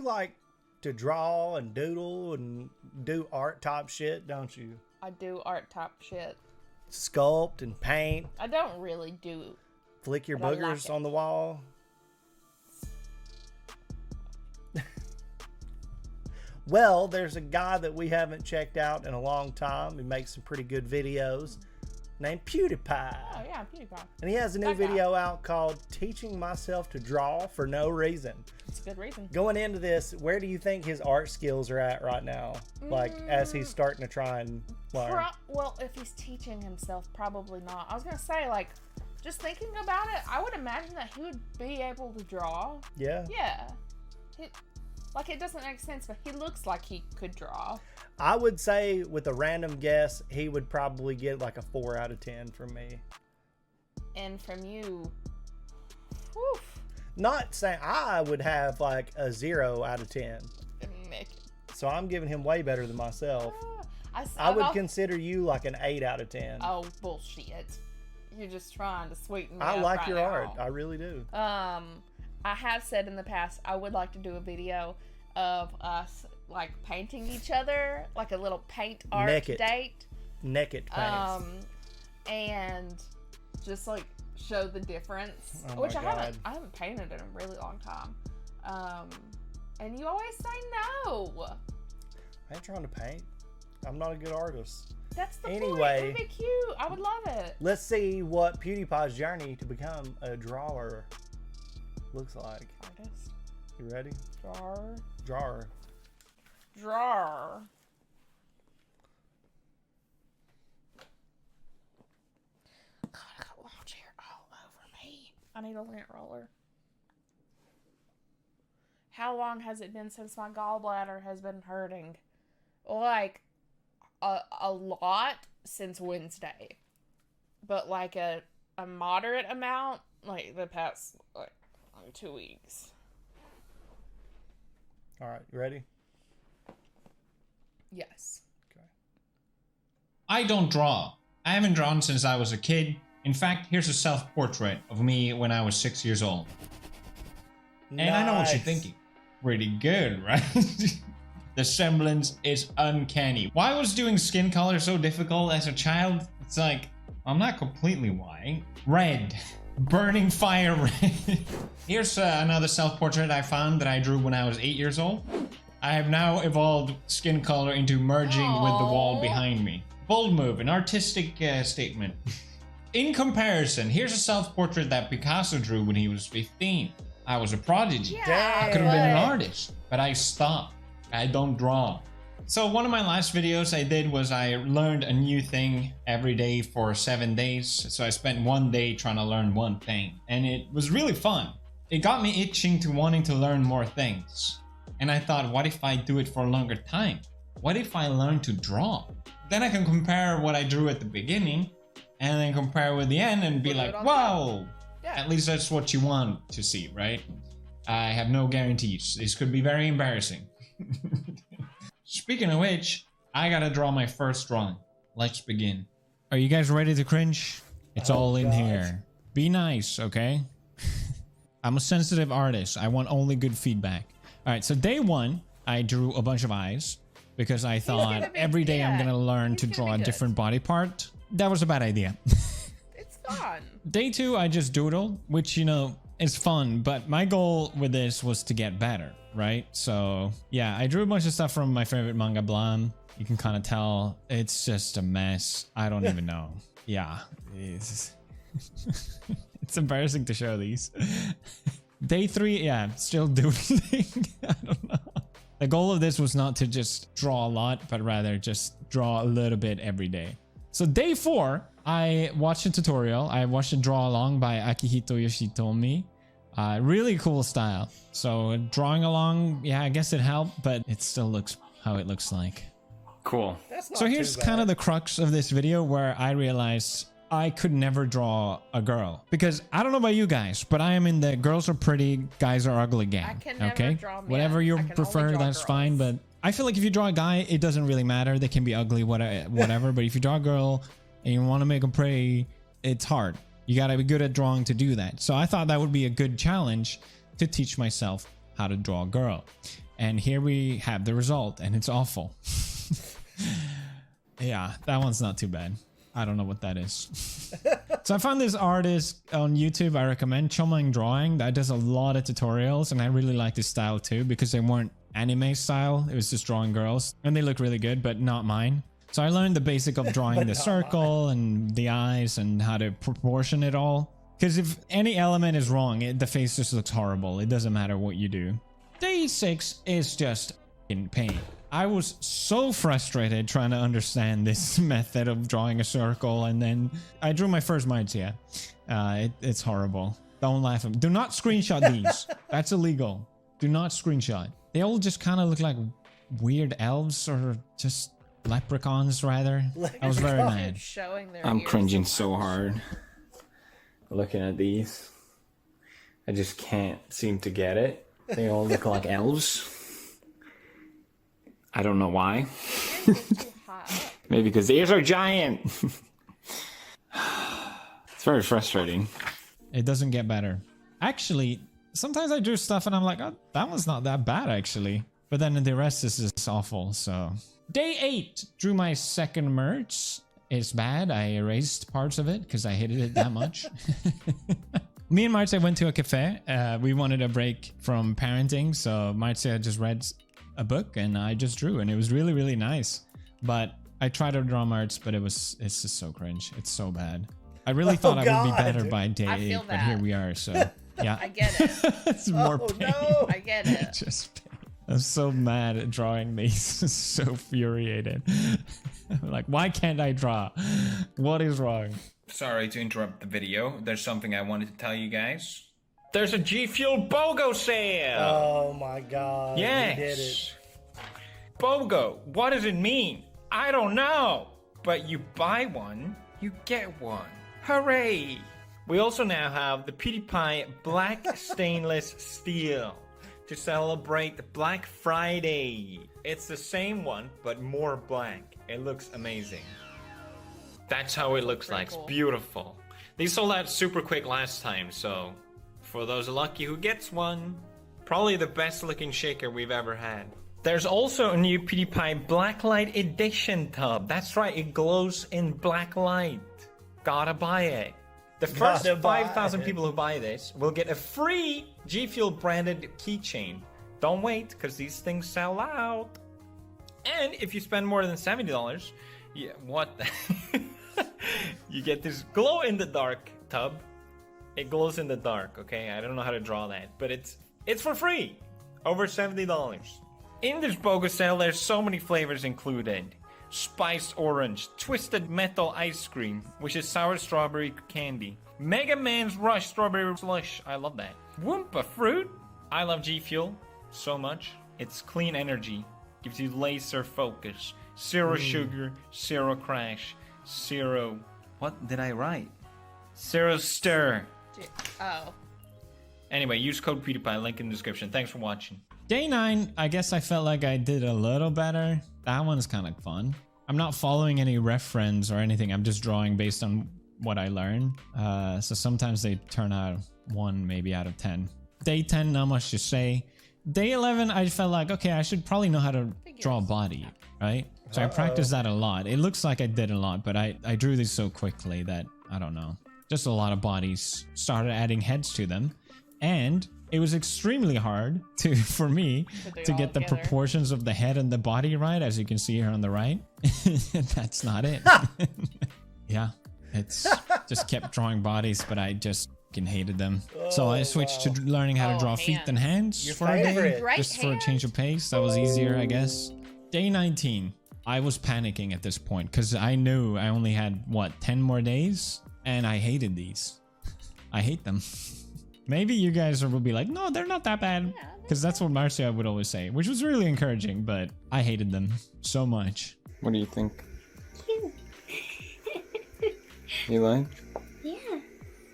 you like to draw and doodle and do art type shit, don't you? I do art type shit. Sculpt and paint. I don't really do. Flick your But I boogers like on the wall. Well, there's a guy that we haven't checked out in a long time. He makes some pretty good videos named PewDiePie. Oh, yeah, PewDiePie. And he has a new video out called Teaching Myself to Draw for No Reason. It's a good reason. Going into this, where do you think his art skills are at right now? Like, as he's starting to try and learn? Well, if he's teaching himself, probably not. I was going to say, like, just thinking about it, I would imagine that he would be able to draw. Yeah? Yeah. Like, it doesn't make sense, but he looks like he could draw. I would say, with a random guess, he would probably get like a 4 out of 10 from me. And from you, whew. Not saying I would have like a 0 out of 10. So I'm giving him way better than myself. I would consider you like an 8 out of 10. Oh, bullshit. You're just trying to sweeten me I up like right your now. art. I really do. I have said in the past, I would like to do a video of us like painting each other, like a little paint art date. Naked paints. And just like show the difference, which I haven't painted in a really long time. And you always say no. I ain't trying to paint. I'm not a good artist. That's the point. Anyway, It'd be cute. I would love it. Let's see what PewDiePie's journey to become a drawer looks like. Artist. You ready? Drawer. Drawer. Drawer. God, I got launch hair all over me. I need a lint roller. How long has it been since my gallbladder has been hurting? Like, a lot since Wednesday. But like a moderate amount, like the past, like 2 weeks. All right, you ready? Yes. Okay. I don't draw. I haven't drawn since I was a kid. In fact, here's a self-portrait of me when I was 6 years old. Nice. And I know what you're thinking. Pretty good, right? The semblance is uncanny. Why was doing skin color so difficult as a child? It's like, I'm not completely white. Red. Burning fire red. Here's another self-portrait I found that I drew when I was 8 years old. I have now evolved skin color into merging with the wall behind me. Bold move, an artistic statement. In comparison, here's a self-portrait that Picasso drew when he was 15. I was a prodigy. Yeah, I could have been an artist, but I stopped. I don't draw. So one of my last videos I did was I learned a new thing every day for 7 days. So I spent 1 day trying to learn one thing, and it was really fun. It got me itching to wanting to learn more things. And I thought, what if I do it for a longer time? What if I learn to draw? Then I can compare what I drew at the beginning and then compare with the end and be like, wow, at least that's what you want to see, right? I have no guarantees. This could be very embarrassing. Speaking of which, I gotta draw my first drawing. Let's begin. Are you guys ready to cringe? It's all in here. Be nice, okay? I'm a sensitive artist. I want only good feedback. All right, so day one, I drew a bunch of eyes because I thought every day I'm gonna learn to draw a different body part. That was a bad idea. It's fun. Day two, I just doodled, which, you know, is fun, but my goal with this was to get better, right? So yeah, I drew a bunch of stuff from my favorite manga, Blam. You can kind of tell it's just a mess. I don't even know. Yeah, it's embarrassing to show these. Day three, yeah, still doodling. I don't know. The goal of this was not to just draw a lot, but rather just draw a little bit every day. So day four, I watched a tutorial. I watched a draw along by Akihito Yoshitomi. Really cool style. So drawing along, yeah, I guess it helped, but it still looks how it looks like. Cool. So here's kind of the crux of this video where I realized I could never draw a girl. Because I don't know about you guys, but I am in the girls are pretty, guys are ugly gang. I can never okay? draw men. Whatever you I can prefer, only draw that's girls. fine, but I feel like if you draw a guy, it doesn't really matter. They can be ugly, whatever. But if you draw a girl and you want to make them pretty, it's hard. You got to be good at drawing to do that. So I thought that would be a good challenge to teach myself how to draw a girl. And here we have the result, and it's awful. Yeah, that one's not too bad. I don't know what that is. So I found this artist on YouTube I recommend, Chomang Drawing, that does a lot of tutorials, and I really like this style too because they weren't anime style. It was just drawing girls, and they look really good, but not mine. So I learned the basic of drawing the circle and the eyes and how to proportion it all. Because if any element is wrong, the face just looks horrible. It doesn't matter what you do. Day 6 is just in pain. I was so frustrated trying to understand this method of drawing a circle, and then I drew my first mites. Yeah, it's horrible. Don't laugh at me. Do not screenshot these. That's illegal. Do not screenshot. They all just kind of look like weird elves or just leprechauns, rather. I was very mad. I'm cringing so hard looking at these. I just can't seem to get it. They all look like elves. I don't know why. Maybe because the ears are giant. It's very frustrating. It doesn't get better. Actually, sometimes I drew stuff and I'm like, oh, that one's not that bad actually. But then the rest is just awful, so. Day 8, drew my second merch. It's bad. I erased parts of it because I hated it that much. Me and Marcia went to a cafe. We wanted a break from parenting, so Marcia just read a book and I just drew, and it was really, really nice. But I tried to draw March, but it's just so cringe. It's so bad. I really thought I would be better by day 8, but here we are, so yeah. I get it. It's more pain. No. I get it. Just pain. I'm so mad at drawing these. So infuriated. I'm like, why can't I draw? What is wrong? Sorry to interrupt the video. There's something I wanted to tell you guys. There's a G Fuel BOGO sale! Oh my god. Yes! You did it. BOGO, what does it mean? I don't know! But you buy one, you get one. Hooray! We also now have the PewDiePie Black Stainless Steel to celebrate Black Friday. It's the same one, but more black. It looks amazing. That's how it looks like. Cool. It's beautiful. These sold out super quick last time, so for those lucky who gets one, probably the best looking shaker we've ever had. There's also a new PewDiePie Blacklight Edition tub. That's right, it glows in black light. Gotta buy it. The first 5,000 people who buy this will get a free G Fuel branded keychain. Don't wait, because these things sell out. And if you spend more than $70, you get this glow in the dark tub. It glows in the dark, okay? I don't know how to draw that, but it's for free. Over $70. In this BOGO sale, there's so many flavors included. Spiced orange, twisted metal ice cream, which is sour strawberry candy. Mega Man's Rush strawberry slush, I love that. Wumpa fruit, I love G Fuel so much. It's clean energy, gives you laser focus. Zero sugar, zero crash, zero. What did I write? Zero stir. Oh. Anyway, use code PewDiePie, link in the description. Thanks for watching. Day 9, I guess I felt like I did a little better. That one's kind of fun. I'm not following any reference or anything. I'm just drawing based on what I learn. So sometimes they turn out 1 maybe out of 10. Day 10, not much to say. Day 11, I felt like, okay, I should probably know how to draw a body, right? So I practiced that a lot. It looks like I did a lot, but I drew these so quickly that, I don't know. Just a lot of bodies. Started adding heads to them. And it was extremely hard for me to get the proportions of the head and the body right, as you can see here on the right. That's not it. Yeah, it's just kept drawing bodies, but I just hated them. So I switched to learning how to draw feet and hands for a day, just for a change of pace. That was easier, I guess. Day 19. I was panicking at this point because I knew I only had, 10 more days? And I hated these. I hate them. Maybe you guys will be like, no, they're not that bad. Because that's what Marcia would always say, which was really encouraging, but I hated them so much. What do you think? You like? Yeah,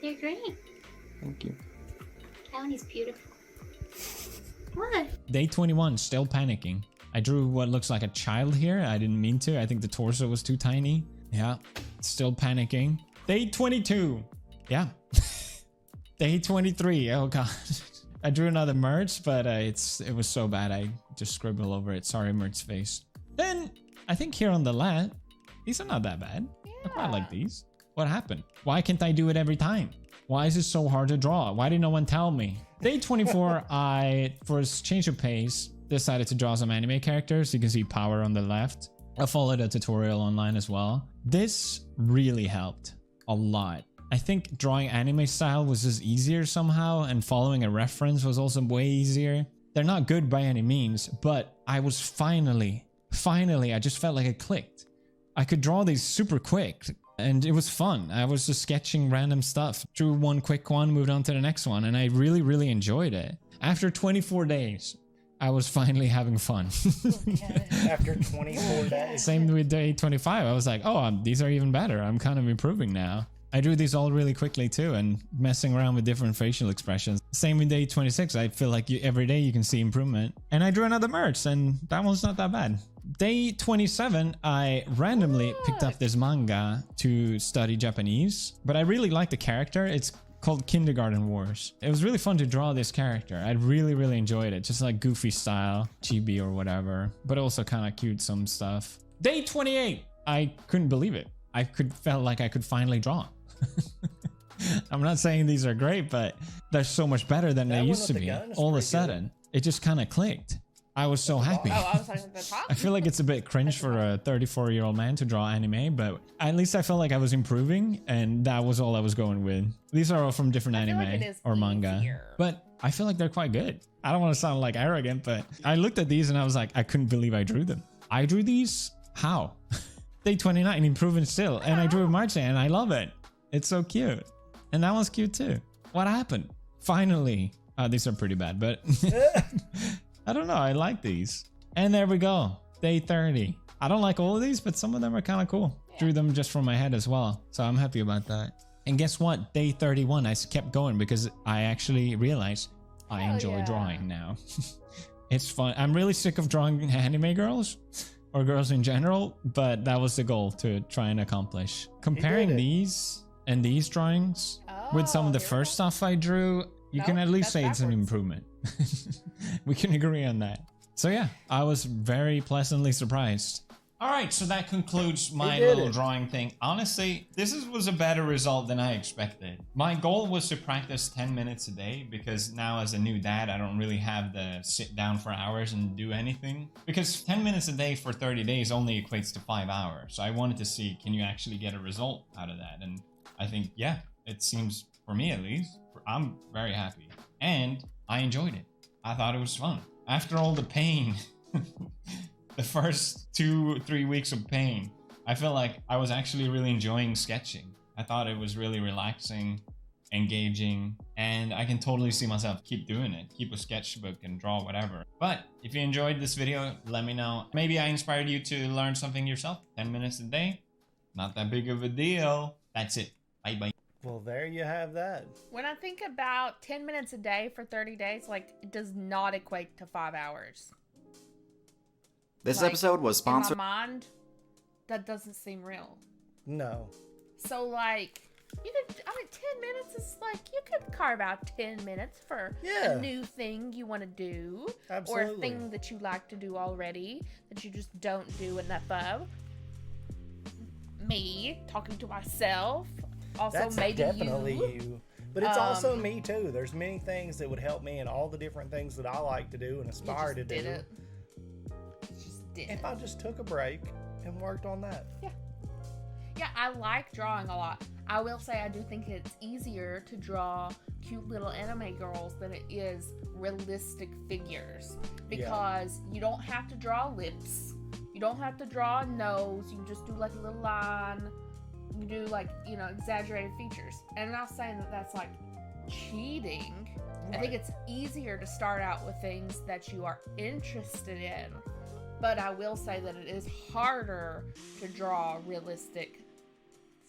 they're great. Thank you. That one is beautiful. What? Day 21, still panicking. I drew what looks like a child here. I didn't mean to. I think the torso was too tiny. Yeah, still panicking. Day 22. Yeah. Day 23. Oh god. I drew another merch, but it was so bad I just scribbled over it. Sorry, merch face. Then I think here on the left, these are not that bad. I quite like these. What happened? Why can't I do it every time? Why is it so hard to draw? Why did no one tell me? Day 24, I, for a change of pace, decided to draw some anime characters. You can see Power on the left. I followed a tutorial online as well. This really helped a lot. I think drawing anime style was just easier somehow, and following a reference was also way easier. They're not good by any means, but I was finally, I just felt like it clicked. I could draw these super quick, and it was fun. I was just sketching random stuff. Drew one quick one, moved on to the next one, and I really, really enjoyed it. After 24 days, I was finally having fun. After 24 days. Same with day 25. I was like, oh, these are even better. I'm kind of improving now. I drew these all really quickly too, and messing around with different facial expressions. Same with day 26. I feel like every day you can see improvement. And I drew another merch, and that one's not that bad. Day 27, I randomly picked up this manga to study Japanese, but I really like the character. It's called Kindergarten Wars. It was really fun to draw this character. I really, really enjoyed it. Just like goofy style, chibi or whatever, but also kind of cute some stuff. Day 28, I couldn't believe it. Felt like I could finally draw. I'm not saying these are great, but they're so much better than they used to be. All of a sudden, it just kind of clicked. I was so happy. Oh, I was talking at the top. I feel like it's a bit cringe for a 34-year-old man to draw anime, but at least I felt like I was improving, and that was all I was going with. These are all from different anime or manga, but I feel like they're quite good. I don't want to sound like arrogant, but I looked at these and I was like, I couldn't believe I drew them. I drew these? How? Day 29, improving still, and I drew March and I love it. It's so cute. And that one's cute too. What happened? Finally. These are pretty bad, but I don't know. I like these. And there we go. Day 30. I don't like all of these, but some of them are kind of cool. Yeah. Drew them just from my head as well. So I'm happy about that. And guess what? Day 31, I kept going because I actually realized I enjoy drawing now. It's fun. I'm really sick of drawing anime girls or girls in general, but that was the goal to try and accomplish. Comparing these and these drawings with some of the first stuff I drew, you can at least say it's an improvement. We can agree on that. So yeah, I was very pleasantly surprised. All right, so that concludes my little drawing thing. Honestly, this was a better result than I expected. My goal was to practice 10 minutes a day because now as a new dad, I don't really have to sit down for hours and do anything. Because 10 minutes a day for 30 days only equates to 5 hours. So I wanted to see, can you actually get a result out of that? And I think, yeah, it seems, for me at least, I'm very happy. And I enjoyed it. I thought it was fun. After all the pain, the first 2-3 weeks of pain, I felt like I was actually really enjoying sketching. I thought it was really relaxing, engaging, and I can totally see myself keep doing it. Keep a sketchbook and draw whatever. But if you enjoyed this video, let me know. Maybe I inspired you to learn something yourself. 10 minutes a day, not that big of a deal. That's it. Bye-bye. Well, there you have that. When I think about 10 minutes a day for 30 days, like, it does not equate to 5 hours. This episode was sponsored. In my mind, that doesn't seem real. No. So, like, you could, 10 minutes is like, you could carve out 10 minutes for a new thing you want to do. Absolutely. Or a thing that you like to do already that you just don't do enough of. Me, talking to myself. Also, that's maybe definitely you. But it's also me too. There's many things that would help me in all the different things that I like to do and aspire to do. If I just took a break and worked on that. Yeah, I like drawing a lot. I will say I do think it's easier to draw cute little anime girls than it is realistic figures. Because you don't have to draw lips. You don't have to draw a nose. You can just do like a little line. You do like, exaggerated features. And I'm not saying that that's like cheating. Right. I think it's easier to start out with things that you are interested in. But I will say that it is harder to draw realistic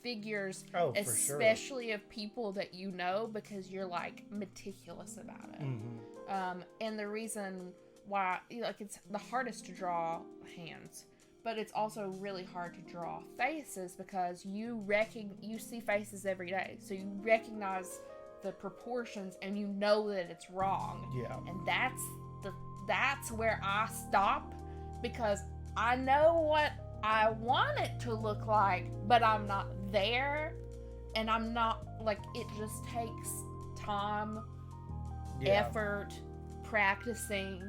figures, especially of people that you know, because you're like meticulous about it. Mm-hmm. And the reason why, it's the hardest to draw hands. But it's also really hard to draw faces because you see faces every day. So you recognize the proportions and you know that it's wrong. Yeah. And that's where I stop, because I know what I want it to look like, but I'm not there, and I'm not, like, it just takes time, effort, practicing,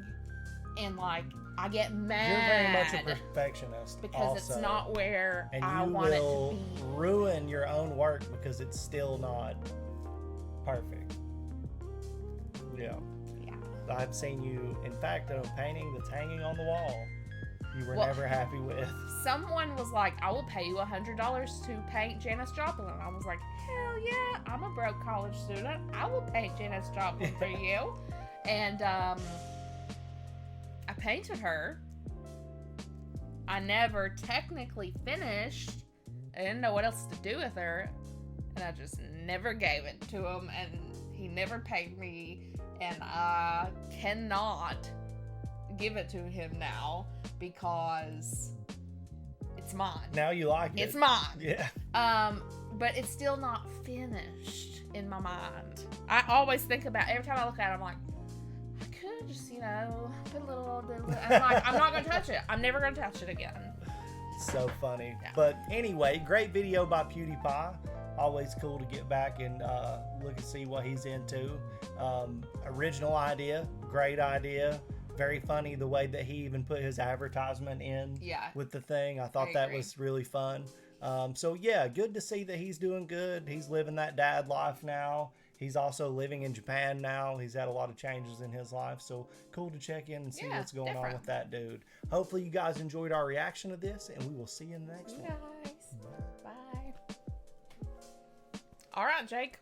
and, like, I get mad. You're very much a perfectionist because also, it's not where and I you want it will to be. ruin your own work because it's still not perfect. Yeah. I've seen you, in fact, in a painting that's hanging on the wall, you were never happy with. Someone was like, I will pay you $100 to paint Janis Joplin. I was like, hell yeah, I'm a broke college student. I will paint Janis Joplin for you. And I painted her. I never technically finished. I didn't know what else to do with her. And I just never gave it to him. And he never paid me. And I cannot give it to him now because it's mine. Now you like it. It's mine. Yeah. But it's still not finished in my mind. I always think about, every time I look at it, I'm like, I could just, put a little bit. I'm like, I'm not gonna touch it. I'm never gonna touch it again. So funny. Yeah. But anyway, great video by PewDiePie. Always cool to get back and look and see what he's into. Original idea, great idea. Very funny the way that he even put his advertisement in with the thing. I thought that was really fun. So yeah, good to see that he's doing good. He's living that dad life now. He's also living in Japan now. He's had a lot of changes in his life. So cool to check in and see what's going on with that dude. Hopefully you guys enjoyed our reaction to this, and we will see you in the next one. Guys. Bye. All right, Jake.